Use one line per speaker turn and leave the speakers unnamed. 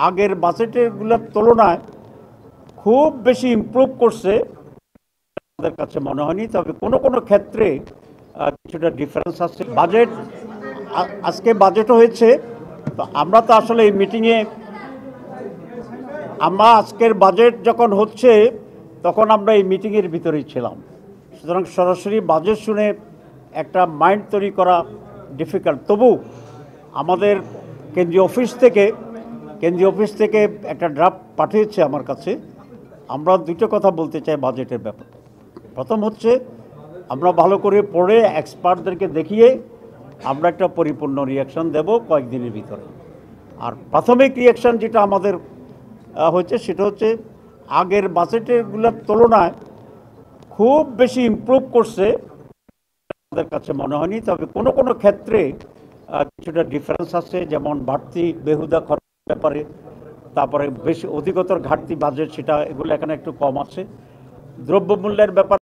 আগের বাজেটেরগুলোর তুলনায় খুব বেশি ইমপ্রুভ করছে আমাদের কাছে মনে হয়নি। তবে কোনো কোনো ক্ষেত্রে কিছুটা ডিফারেন্স আছে। বাজেট আজকে বাজেটও হয়েছে, তো আমরা তো আসলে এই মিটিংয়ে আমরা আজকের বাজেট যখন হচ্ছে তখন আমরা এই মিটিংয়ের ভিতরেই ছিলাম, সুতরাং সরাসরি বাজেট শুনে একটা মাইন্ড তৈরি করা ডিফিকাল্ট। তবু আমাদের কেন্দ্রীয় অফিস থেকে একটা ড্রাফট পাঠিয়েছে আমার কাছে। আমরা দুটো কথা বলতে চাই বাজেটের ব্যাপারে। প্রথম হচ্ছে, আমরা ভালো করে পড়ে এক্সপার্টদেরকে দেখিয়ে আমরা একটা পরিপূর্ণ রিয়াকশন দেব কয়েকদিনের ভিতরে। আর প্রাথমিক রিয়াকশন যেটা আমাদের হচ্ছে সেটা হচ্ছে আগের বাজেটেরগুলোর তুলনায় খুব বেশি ইমপ্রুভ করছে আমাদের কাছে মনে হয়নি। তবে কোনো কোনো ক্ষেত্রে কিছুটা ডিফারেন্স আছে, যেমন বাড়তি বেহুদা খরচের ব্যাপারে, তারপরে বেশি অধিকতর ঘাটতি বাজেট সেটা, এগুলো এখানে একটু কম আছে। দ্রব্যমূল্যের ব্যাপারে